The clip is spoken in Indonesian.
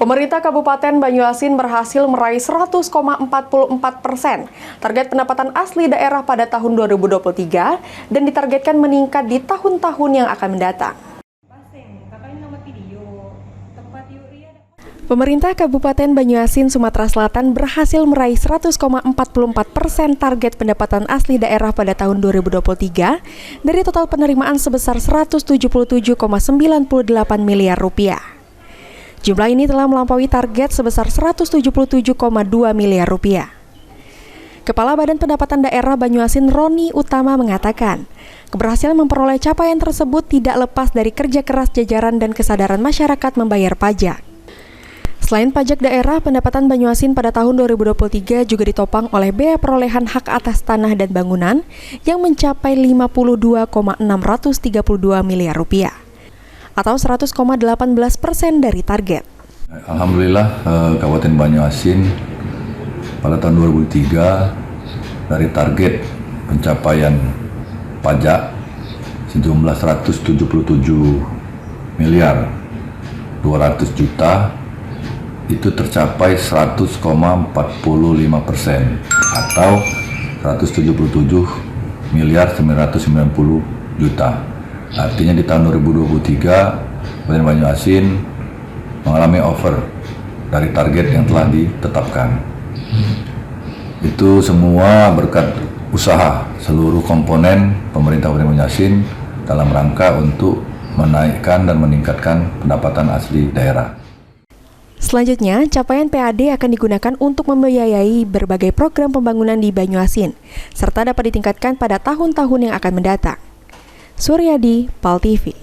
Pemerintah Kabupaten Banyuasin berhasil meraih 100,44% target pendapatan asli daerah pada tahun 2023 dan ditargetkan meningkat di tahun-tahun yang akan mendatang. Pemerintah Kabupaten Banyuasin, Sumatera Selatan berhasil meraih 100,44% target pendapatan asli daerah pada tahun 2023 dari total penerimaan sebesar 177,98 miliar rupiah. Jumlah ini telah melampaui target sebesar 177,2 miliar rupiah. Kepala Badan Pendapatan Daerah Banyuasin Roni Utama mengatakan, keberhasilan memperoleh capaian tersebut tidak lepas dari kerja keras jajaran dan kesadaran masyarakat membayar pajak. Selain pajak daerah, pendapatan Banyuasin pada tahun 2023 juga ditopang oleh bea perolehan hak atas tanah dan bangunan yang mencapai 52,632 miliar rupiah. Atau 100,18% dari target. Alhamdulillah, Kabupaten Banyuasin pada tahun 2003 dari target pencapaian pajak sejumlah 177 miliar 200 juta itu tercapai 100,45% atau 177 miliar 990 juta. Artinya di tahun 2023 Kabupaten Banyuasin mengalami over dari target yang telah ditetapkan. Itu semua berkat usaha seluruh komponen pemerintah Kabupaten Banyuasin dalam rangka untuk menaikkan dan meningkatkan pendapatan asli daerah. Selanjutnya, capaian PAD akan digunakan untuk membiayai berbagai program pembangunan di Banyuasin, serta dapat ditingkatkan pada tahun-tahun yang akan mendatang. Suryadi, PAL TV.